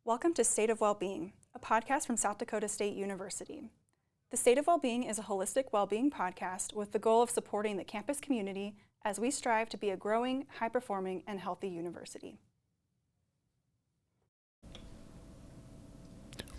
Welcome to State of Wellbeing, a podcast from South Dakota State University. The State of Wellbeing is a holistic well-being podcast with the goal of supporting the campus community as we strive to be a growing, high-performing, and healthy university.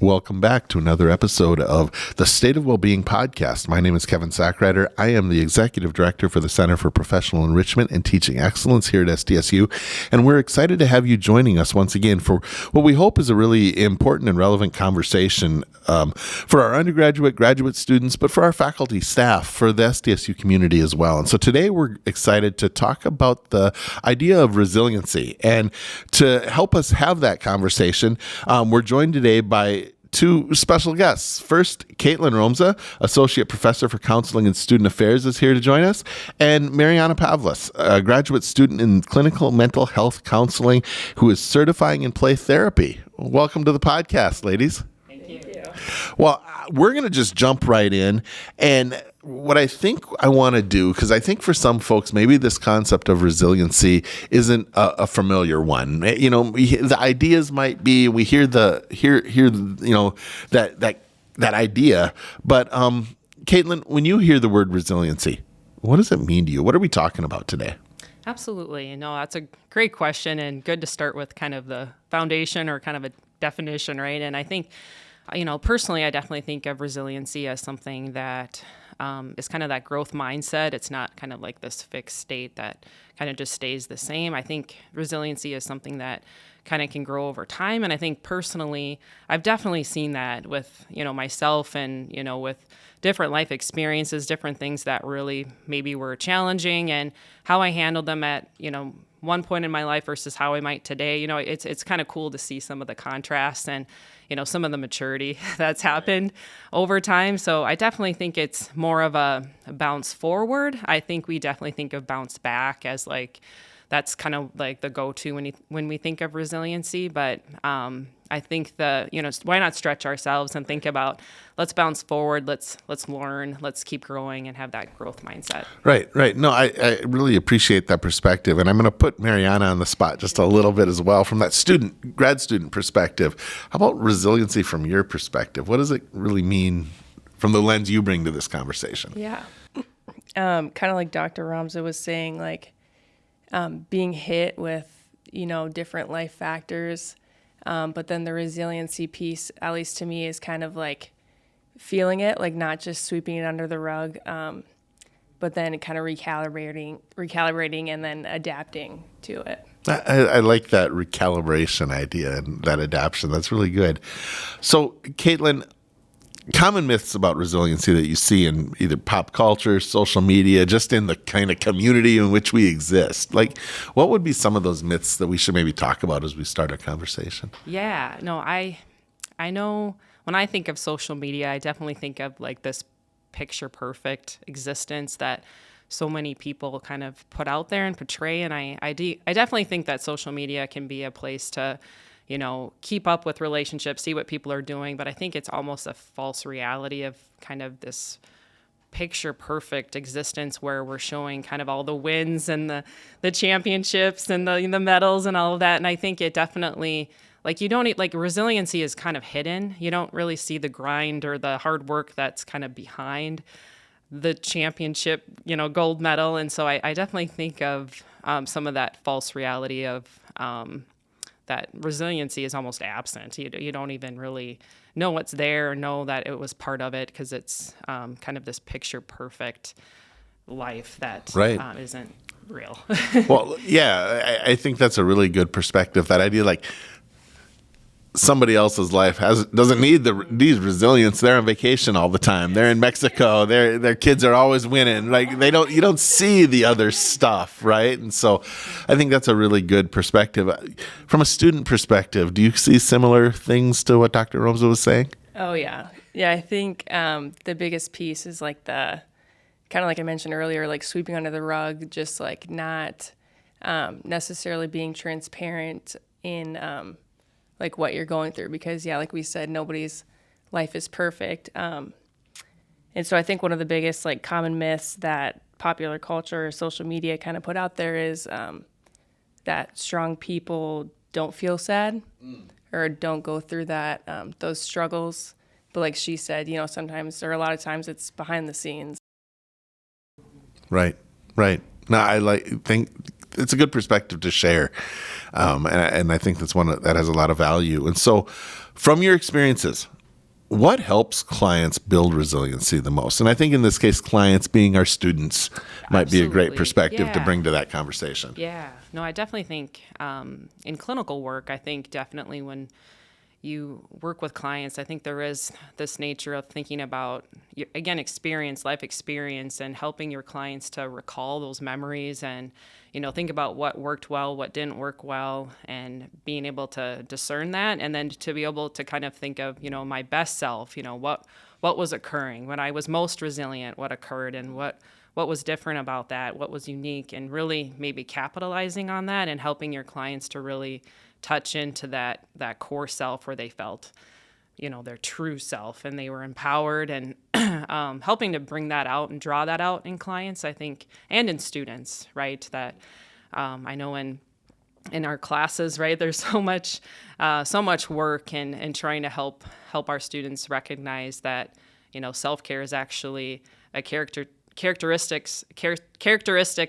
Welcome back to another episode of the State of Wellbeing podcast. My name is Kevin Sackreiter. I am the Executive Director for the Center for Professional Enrichment and Teaching Excellence here at SDSU, and we're excited to have you joining us once again for what we hope is a really important and relevant conversation for our undergraduate, graduate students, but for our faculty, staff, for the SDSU community as well. And so today we're excited to talk about the idea of resiliency. And to help us have that conversation, we're joined today by two special guests. First, Katelyn Romsa, Associate Professor for Counseling and Student Affairs, is here to join us, and Marianna Pavlis, a graduate student in clinical mental health counseling who is certifying in play therapy. Welcome to the podcast, ladies. Thank you. Well, we're going to just jump right in. And what I think I want to do, because I think for some folks, maybe this concept of resiliency isn't a familiar one. You know, the ideas might be, we hear that idea. But Katelyn, when you hear the word resiliency, what does it mean to you? What are we talking about today? Absolutely. No, that's a great question, and good to start with kind of the foundation or kind of a definition, right? And I think, personally, I definitely think of resiliency as something that is kind of that growth mindset. It's not kind of like this fixed state that kind of just stays the same. I think resiliency is something that kind of can grow over time. And I think personally, I've definitely seen that with, myself and, with different life experiences, different things that really maybe were challenging and how I handled them at, one point in my life versus how I might today. It's kind of cool to see some of the contrast and, some of the maturity that's happened over time. So I definitely think it's more of a bounce forward. I think we definitely think of bounce back as that's kind of like the go-to when we think of resiliency. But I think why not stretch ourselves and think about, let's bounce forward, let's learn, let's keep growing and have that growth mindset. Right. No, I really appreciate that perspective. And I'm going to put Marianna on the spot just a little bit as well from that grad student perspective. How about resiliency from your perspective? What does it really mean from the lens you bring to this conversation? Yeah. Kind of like Dr. Romsa was saying, being hit with, different life factors. But then the resiliency piece, at least to me, is kind of like feeling it, like not just sweeping it under the rug, but then kind of recalibrating and then adapting to it. I like that recalibration idea and that adaptation. That's really good. So, Katelyn, common myths about resiliency that you see in either pop culture, social media, just in the kind of community in which we exist. What would be some of those myths that we should maybe talk about as we start our conversation? Yeah, no, I know when I think of social media, I definitely think of this picture perfect existence that so many people kind of put out there and portray. And I definitely think that social media can be a place to keep up with relationships, see what people are doing. But I think it's almost a false reality of kind of this picture perfect existence where we're showing kind of all the wins and the championships and the medals and all of that. And I think it definitely, you don't need, resiliency is kind of hidden. You don't really see the grind or the hard work that's kind of behind the championship, gold medal. And so I definitely think of some of that false reality of, that resiliency is almost absent. You don't even really know what's there or know that it was part of it because it's kind of this picture perfect life that isn't real. Well, yeah, I think that's a really good perspective. That idea, somebody else's life doesn't need these resilience. They're on vacation all the time. They're in Mexico. Their kids are always winning. You don't see the other stuff, right? And so I think that's a really good perspective. From a student perspective, do you see similar things to what Dr. Romsa was saying? Oh, yeah. Yeah, I think the biggest piece is the kind of like I mentioned earlier, sweeping under the rug, just not necessarily being transparent in what you're going through, because like we said, nobody's life is perfect. And so I think one of the biggest common myths that popular culture or social media kind of put out there is that strong people don't feel sad or don't go through that, those struggles. But like she said, sometimes, or a lot of times, it's behind the scenes. Right. No, think it's a good perspective to share. And I think that's one that has a lot of value. And so from your experiences, what helps clients build resiliency the most? And I think in this case, clients being our students might be a great perspective to bring to that conversation. Yeah. No, I definitely think in clinical work, I think definitely when you work with clients, I think there is this nature of thinking about, again, life experience, and helping your clients to recall those memories and, think about what worked well, what didn't work well, and being able to discern that, and then to be able to kind of think of, my best self, what was occurring when I was most resilient, what occurred, and what was different about that, what was unique, and really maybe capitalizing on that and helping your clients to really touch into that core self where they felt, their true self, and they were empowered, and helping to bring that out and draw that out in clients, I think, and in students, right? That I know in our classes, right, there's so much work and trying to help our students recognize that, self-care is actually a characteristic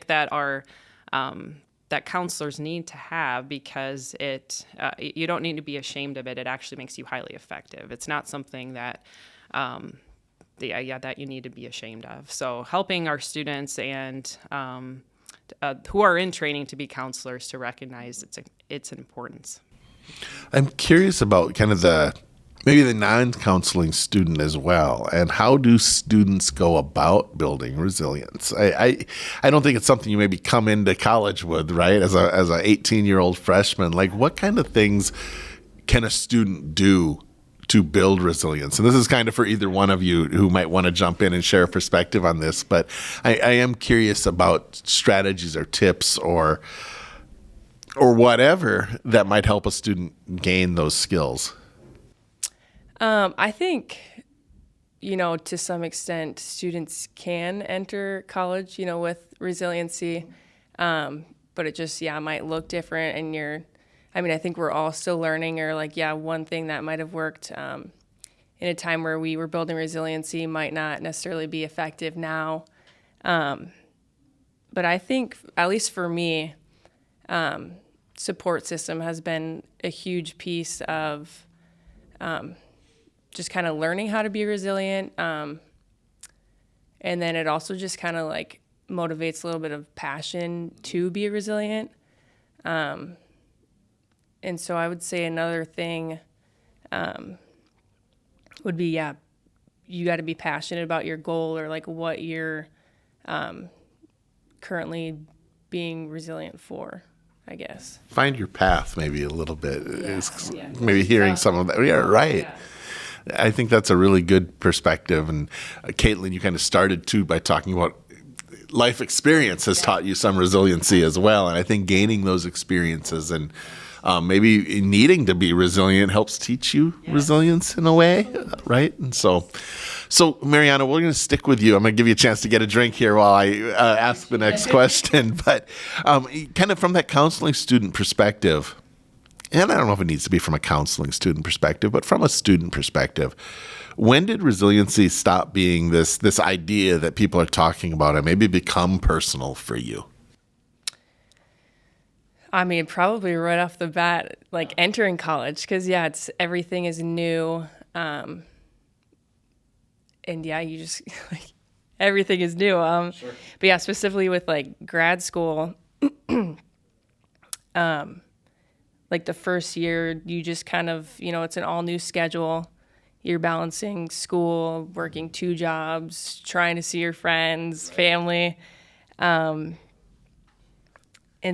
that are that counselors need to have, because you don't need to be ashamed of it. It actually makes you highly effective. It's not something that that you need to be ashamed of. So helping our students and who are in training to be counselors to recognize its importance. I'm curious about kind of maybe the non-counseling student as well, and how do students go about building resilience? I don't think it's something you maybe come into college with, right? As a 18-year-old freshman, like what kind of things can a student do to build resilience? And this is kind of for either one of you who might want to jump in and share a perspective on this, but I am curious about strategies or tips or whatever that might help a student gain those skills. I think, to some extent, students can enter college, with resiliency, but it just, might look different. And I think we're all still learning, or one thing that might have worked in a time where we were building resiliency might not necessarily be effective now. But I think, at least for me, support system has been a huge piece of just kind of learning how to be resilient. And then it also just kind of motivates a little bit of passion to be resilient. And so I would say another thing would be, you got to be passionate about your goal, or what you're currently being resilient for, I guess. Find your path maybe a little bit. Maybe hearing some of that. Yeah, right. Yeah. I think that's a really good perspective. And Katelyn, you kind of started too by talking about life experience has taught you some resiliency as well. And I think gaining those experiences and maybe needing to be resilient helps teach you resilience in a way, right? And so Marianna, we're going to stick with you. I'm going to give you a chance to get a drink here while I ask the next question. But kind of from that counseling student perspective, and I don't know if it needs to be from a counseling student perspective, but from a student perspective, when did resiliency stop being this idea that people are talking about and maybe become personal for you? Probably right off the bat, entering college, because everything is new. And you just everything is new. Sure. But specifically with grad school, the first year, you just kind of, it's an all new schedule. You're balancing school, working 2 jobs, trying to see your friends, family. And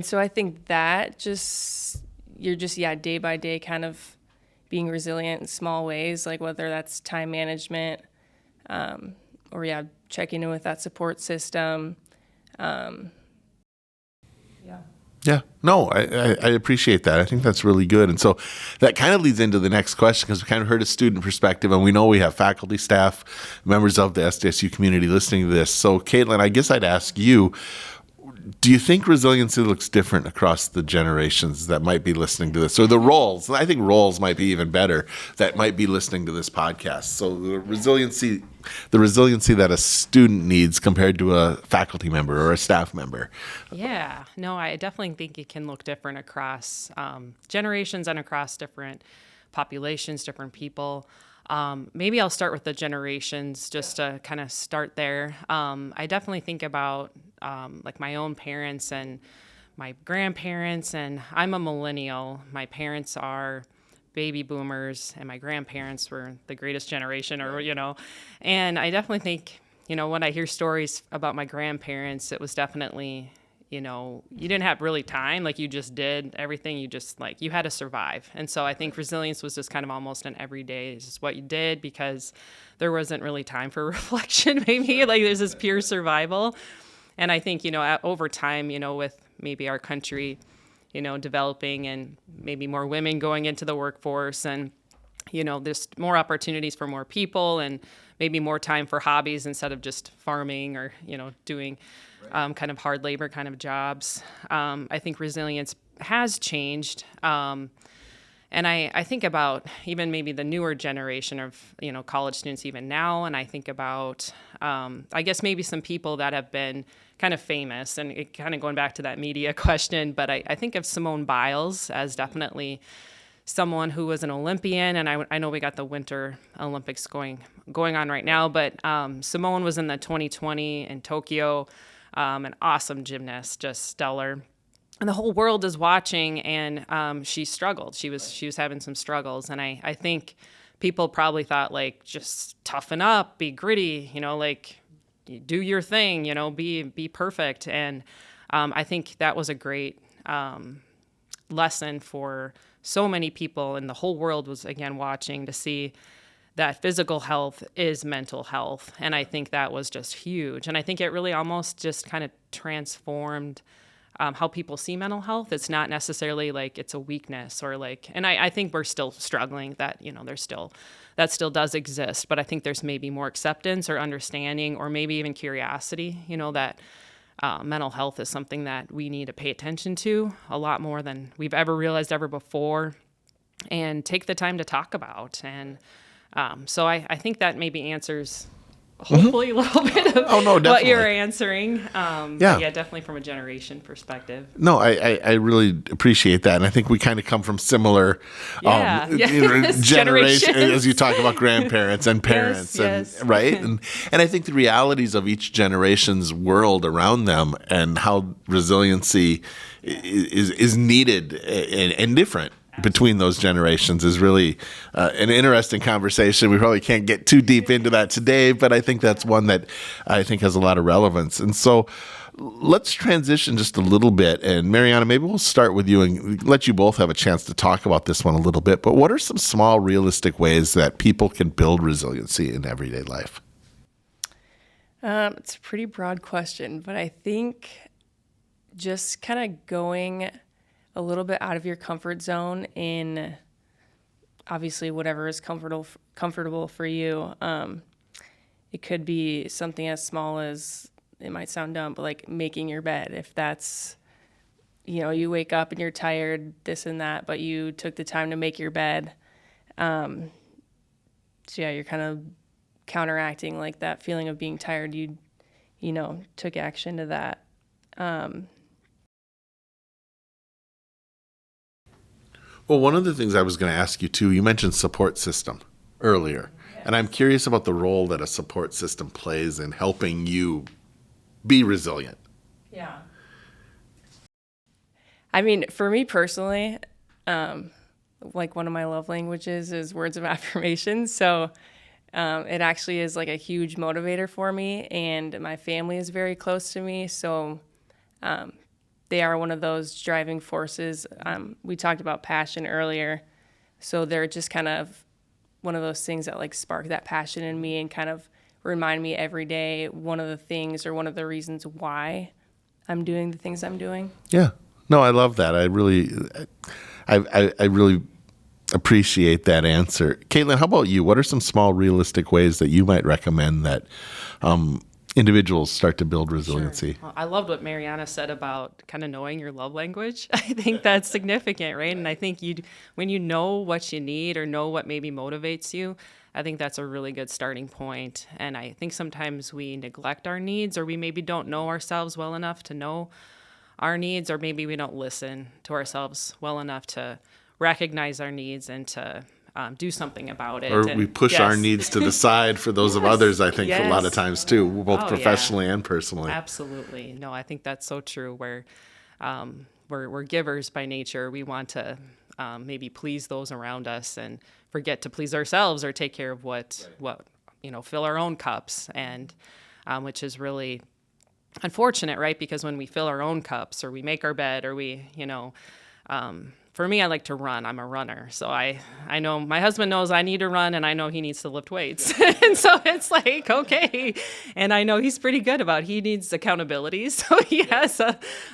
so I think that you're just day by day kind of being resilient in small ways, whether that's time management, or checking in with that support system. Yeah, no, I appreciate that. I think that's really good. And so that kind of leads into the next question, because we kind of heard a student perspective, and we know we have faculty, staff, members of the SDSU community listening to this. So Katelyn, I guess I'd ask you, Do you think resiliency looks different across the generations that might be listening to this, or the roles? I think roles might be even better that might be listening to this podcast. So the resiliency that a student needs compared to a faculty member or a staff member. Yeah, no, I definitely think it can look different across generations and across different populations, different people. Maybe I'll start with the generations just to kind of start there. I definitely think about like my own parents and my grandparents, and I'm a millennial. My parents are baby boomers, and my grandparents were the greatest generation, and I definitely think, when I hear stories about my grandparents, it was definitely, you didn't have really time, like you just did everything, you had to survive. And so I think resilience was just kind of almost an everyday, it's just what you did because there wasn't really time for reflection, maybe, like there's this pure survival. And I think, over time, with maybe our country, developing and maybe more women going into the workforce and, there's more opportunities for more people and maybe more time for hobbies instead of just farming or, doing kind of hard labor kind of jobs. I think resilience has changed. And I think about even maybe the newer generation of, college students even now. And I think about, I guess maybe some people that have been kind of famous and it kind of going back to that media question. But I think of Simone Biles as definitely someone who was an Olympian. And I know we got the Winter Olympics going on right now. But Simone was in the 2020 in Tokyo, an awesome gymnast, just stellar. And the whole world is watching, and she struggled. She was having some struggles, and I think people probably thought, like, just toughen up, be gritty, like, do your thing, be perfect. And I think that was a great lesson for so many people, and the whole world was again watching to see that physical health is mental health. And I think that was just huge. And I think it really almost just kind of transformed how people see mental health. It's not necessarily like it's a weakness or like, and I think we're still struggling that, that still does exist, but I think there's maybe more acceptance or understanding or maybe even curiosity, that mental health is something that we need to pay attention to a lot more than we've ever realized ever before and take the time to talk about. And so I think that maybe answers hopefully a little bit of what you're answering. Yeah, definitely from a generation perspective. No, I really appreciate that. And I think we kind of come from similar generation as you talk about grandparents and parents, right? And I think the realities of each generation's world around them and how resiliency is needed and different between those generations is really an interesting conversation. We probably can't get too deep into that today, but I think that's one that I think has a lot of relevance. And so let's transition just a little bit. And Marianna, maybe we'll start with you and let you both have a chance to talk about this one a little bit. But what are some small, realistic ways that people can build resiliency in everyday life? It's a pretty broad question, but I think just kind of going a little bit out of your comfort zone in obviously whatever is comfortable for you. It could be something as small as, it might sound dumb, but like making your bed. If that's, you wake up and you're tired, this and that, but you took the time to make your bed. So yeah, you're kind of counteracting like that feeling of being tired. You took action to that. Well, one of the things I was going to ask you too, you mentioned support system earlier, and I'm curious about the role that a support system plays in helping you be resilient. Yeah. I mean, for me personally, like one of my love languages is words of affirmation. So it actually is like a huge motivator for me, and my family is very close to me. So they are one of those driving forces. We talked about passion earlier. So they're just kind of one of those things that like spark that passion in me and kind of remind me every day one of the things or one of the reasons why I'm doing the things I'm doing. Yeah. No, I love that. I really appreciate that answer. Katelyn, how about you? What are some small realistic ways that you might recommend that individuals start to build resiliency? Sure. Well, I loved what Marianna said about kind of knowing your love language. I think that's significant, right? And I think when you know what you need or know what maybe motivates you, I think that's a really good starting point. And I think sometimes we neglect our needs, or we maybe don't know ourselves well enough to know our needs, or maybe we don't listen to ourselves well enough to recognize our needs and to do something about it. Or And we push our needs to the side for those of others, I think, a lot of times too, both professionally and personally. Absolutely. No, I think that's so true, where we're givers by nature. We want to maybe please those around us and forget to please ourselves or take care of what fill our own cups, and which is really unfortunate, right? Because when we fill our own cups, or we make our bed, or for me, I like to run. I'm a runner. So I know my husband knows I need to run, and I know he needs to lift weights. And so it's like, okay. And I know he's pretty good about it. He needs accountability. So he has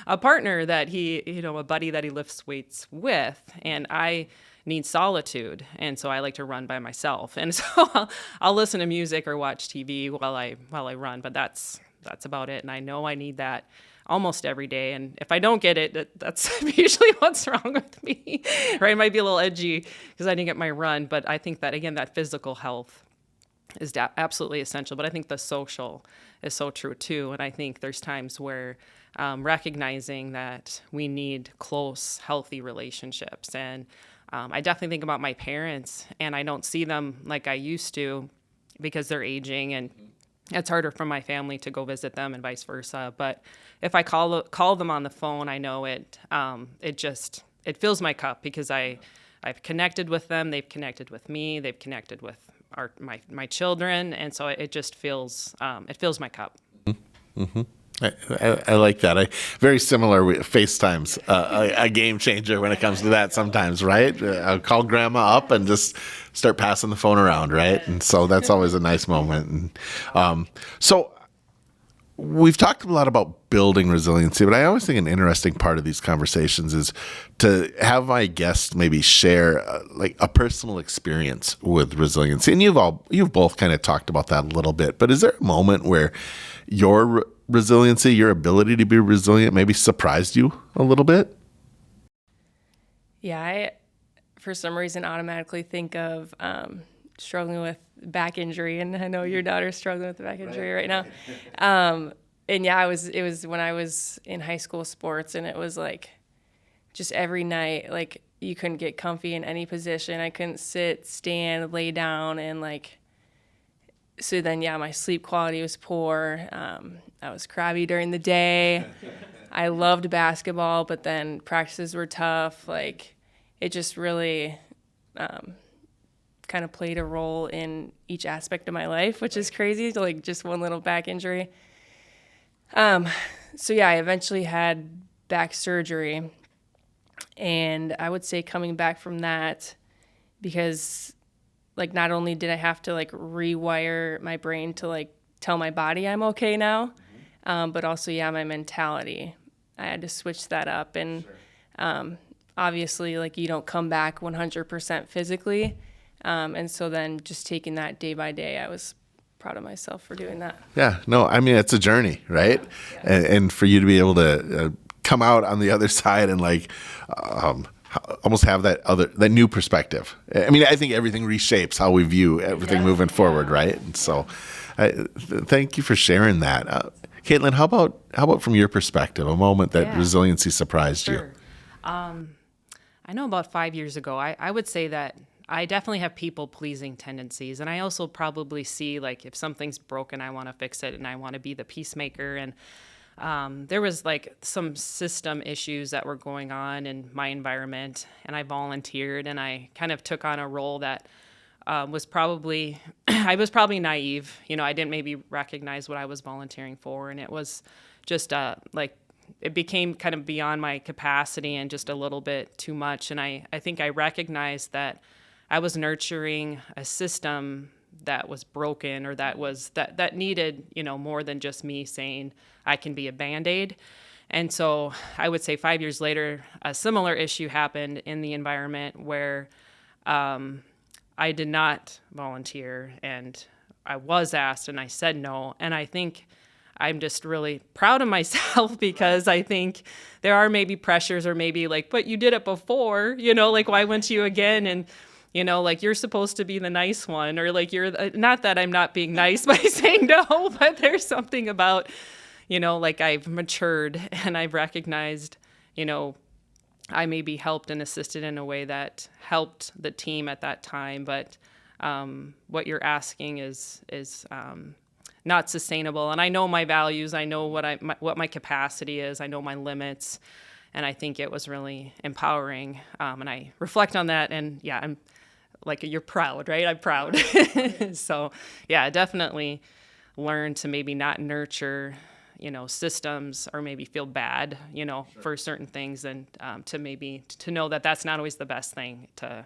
a partner that a buddy that he lifts weights with. And I need solitude. And so I like to run by myself. And so I'll listen to music or watch TV while I run. But that's about it. And I know I need that almost every day. And if I don't get it, that's usually what's wrong with me, right? It might be a little edgy because I didn't get my run, but I think that, again, that physical health is absolutely essential. But I think the social is so true too. And I think there's times where recognizing that we need close, healthy relationships. And I definitely think about my parents, and I don't see them like I used to because they're aging, and it's harder for my family to go visit them and vice versa. But if I call them on the phone, I know it fills my cup, because I've connected with them, they've connected with me, they've connected with my children, and so it just fills my cup. Mm-hmm. I like that. Very similar. FaceTime's a game changer when it comes to that sometimes, right? I'll call grandma up and just start passing the phone around, right? And so that's always a nice moment. And so we've talked a lot about building resiliency, but I always think an interesting part of these conversations is to have my guests maybe share like a personal experience with resiliency. And you've both kind of talked about that a little bit, but is there a moment where your resiliency, your ability to be resilient, maybe surprised you a little bit? Yeah, I, for some reason, automatically think of struggling with back injury, and I know your daughter's struggling with the back injury right now. And yeah, it was when I was in high school sports, and it was like just every night, like you couldn't get comfy in any position. I couldn't sit, stand, lay down, and so then, yeah, my sleep quality was poor. I was crabby during the day. I loved basketball, but then practices were tough. Like, it just really kind of played a role in each aspect of my life, which is crazy, like just one little back injury. So yeah, I eventually had back surgery. And I would say coming back from that, because like not only did I have to like rewire my brain to like tell my body I'm okay now, but also, yeah, my mentality. I had to switch that up. And obviously, like you don't come back 100% physically. And so then just taking that day by day, I was proud of myself for doing that. Yeah, no, I mean, it's a journey, right? Yeah. And for you to be able to come out on the other side and like almost have that new perspective. I mean, I think everything reshapes how we view everything moving forward, right? And so thank you for sharing that. Katelyn, how about from your perspective, a moment that resiliency surprised you? I know about 5 years ago, I would say that I definitely have people-pleasing tendencies, and I also probably see, like, if something's broken, I want to fix it, and I want to be the peacemaker. And there was, like, some system issues that were going on in my environment, and I volunteered, and I kind of took on a role that was probably I was probably naive. You know, I didn't maybe recognize what I was volunteering for, and it was just it became kind of beyond my capacity and just a little bit too much. And I think I recognized that I was nurturing a system that was broken, or that needed, more than just me saying I can be a Band-Aid. And so I would say 5 years later, a similar issue happened in the environment where I did not volunteer, and I was asked and I said no. And I think I'm just really proud of myself because I think there are maybe pressures or maybe like, but you did it before, like, why wouldn't you again? And, like, you're supposed to be the nice one, or like, you're not that I'm not being nice by saying no, but there's something about, like, I've matured and I've recognized, I maybe helped and assisted in a way that helped the team at that time. But what you're asking is not sustainable. And I know my values. I know what my capacity is. I know my limits. And I think it was really empowering. And I reflect on that. And yeah, I'm like, you're proud, right? I'm proud. So yeah, I definitely learned to maybe not nurture systems or maybe feel bad, for certain things, and to know that that's not always the best thing to,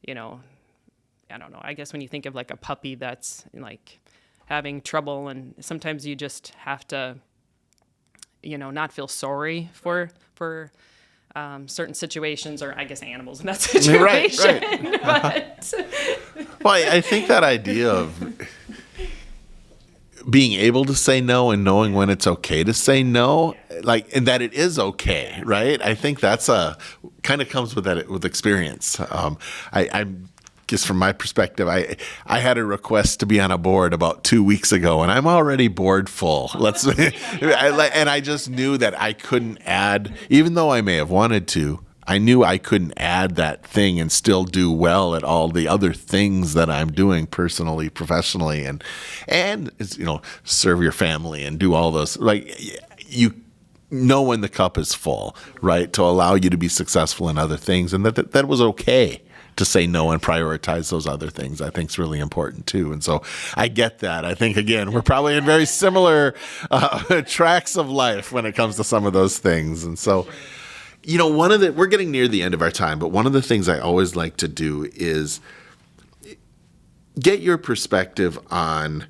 I don't know. I guess when you think of like a puppy that's like having trouble, and sometimes you just have to, not feel sorry for certain situations, or I guess animals in that situation. Right. But Well, I think that idea of being able to say no and knowing when it's okay to say no, like, and that it is okay, right? I think that's kind of comes with that, with experience. I guess from my perspective, I had a request to be on a board about 2 weeks ago, and I'm already board full. And I just knew that I couldn't add, even though I may have wanted to. I knew I couldn't add that thing and still do well at all the other things that I'm doing personally, professionally, and serve your family and do all those. Like, you know when the cup is full, right? To allow you to be successful in other things, and that was okay to say no and prioritize those other things, I think is really important too. And so I get that. I think, again, we're probably in very similar tracks of life when it comes to some of those things. And so, we're getting near the end of our time, but one of the things I always like to do is get your perspective on,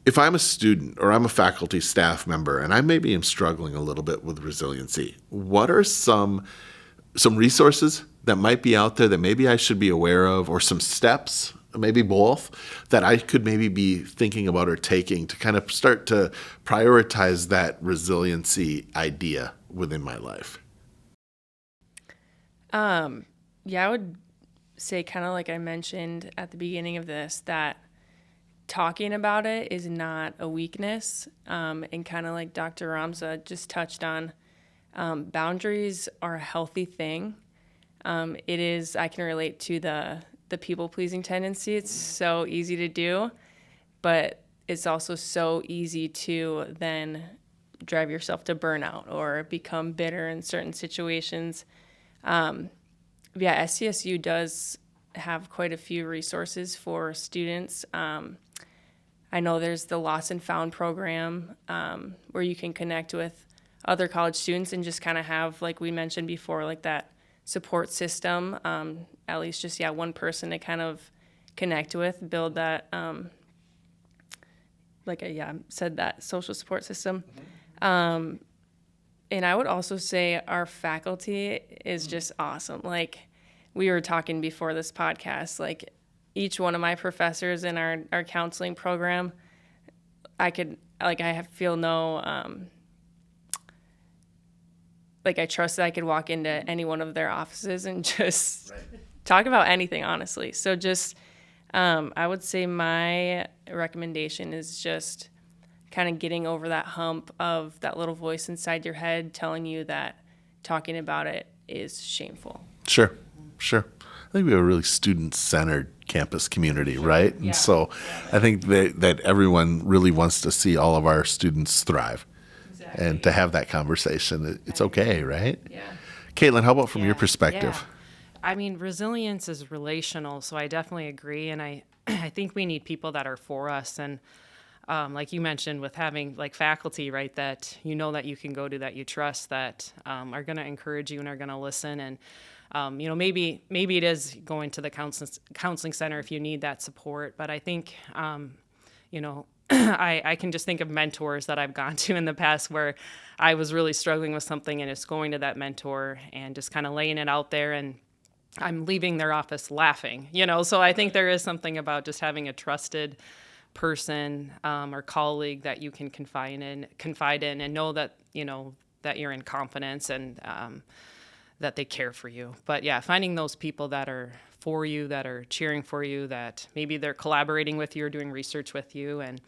if I'm a student or I'm a faculty staff member and I maybe am struggling a little bit with resiliency, what are some resources that might be out there that maybe I should be aware of, or some steps, maybe both, that I could maybe be thinking about or taking to kind of start to prioritize that resiliency idea within my life? Yeah, I would say, kind of like I mentioned at the beginning of this, that talking about it is not a weakness. And kind of like Dr. Romsa just touched on, boundaries are a healthy thing. It is, I can relate to the people-pleasing tendency. It's so easy to do, but it's also so easy to then drive yourself to burnout or become bitter in certain situations. SDSU does have quite a few resources for students. I know there's the Lost and Found program, where you can connect with other college students and just kind of have, like we mentioned before, like that support system, at least just, one person to kind of connect with, build that, said that social support system. And I would also say our faculty is just awesome. Like, we were talking before this podcast, like, each one of my professors in our counseling program, I feel no, I trust that I could walk into any one of their offices and just talk about anything, honestly. So just, I would say my recommendation is just kind of getting over that hump of that little voice inside your head telling you that talking about it is shameful. Sure. I think we have a really student-centered campus community, right? Yeah. And so I think that everyone really wants to see all of our students thrive. Exactly. And to have that conversation, it's okay, right? Yeah. Katelyn, how about from your perspective? Yeah. I mean, resilience is relational, so I definitely agree. And I think we need people that are for us. And like you mentioned, with having like faculty, right, that that you can go to, that you trust, that are going to encourage you and are going to listen. And maybe it is going to the counseling center if you need that support. But I think I can just think of mentors that I've gone to in the past where I was really struggling with something, and it's going to that mentor and just kind of laying it out there, and I'm leaving their office laughing. So I think there is something about just having a trusted person or colleague that you can confide in and know that, that you're in confidence and that they care for you. But yeah, finding those people that are for you, that are cheering for you, that maybe they're collaborating with you or doing research with you. And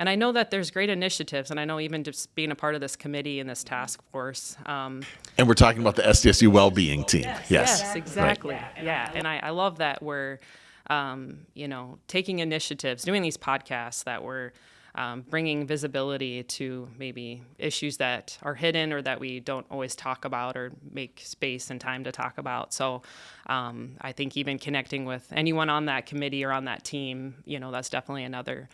I know that there's great initiatives, and I know even just being a part of this committee and this task force. And we're talking about the SDSU Wellbeing team. Yes, exactly. Right. Yeah, and I love that we're, taking initiatives, doing these podcasts that we're bringing visibility to maybe issues that are hidden or that we don't always talk about or make space and time to talk about. So I think even connecting with anyone on that committee or on that team, that's definitely another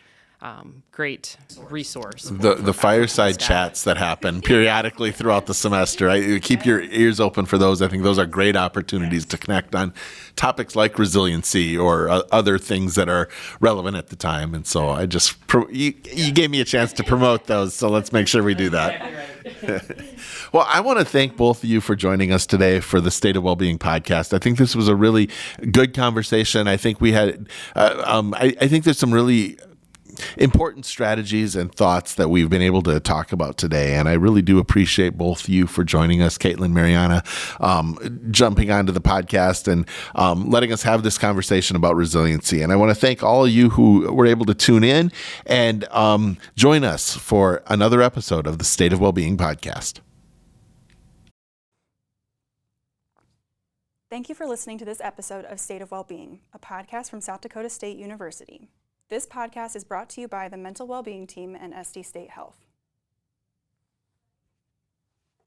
great resource. The fireside chats that happen periodically throughout the semester. Keep your ears open for those. I think those are great opportunities to connect on topics like resiliency or other things that are relevant at the time. And so you gave me a chance to promote those, so let's make sure we do that. Well, I want to thank both of you for joining us today for the State of Wellbeing podcast. I think this was a really good conversation. I think we had, I think there's some really important strategies and thoughts that we've been able to talk about today. And I really do appreciate both you for joining us, Katelyn, Marianna, jumping onto the podcast and letting us have this conversation about resiliency. And I want to thank all of you who were able to tune in and join us for another episode of the State of Wellbeing podcast. Thank you for listening to this episode of State of Wellbeing, a podcast from South Dakota State University. This podcast is brought to you by the Mental Wellbeing Team and SD State Health.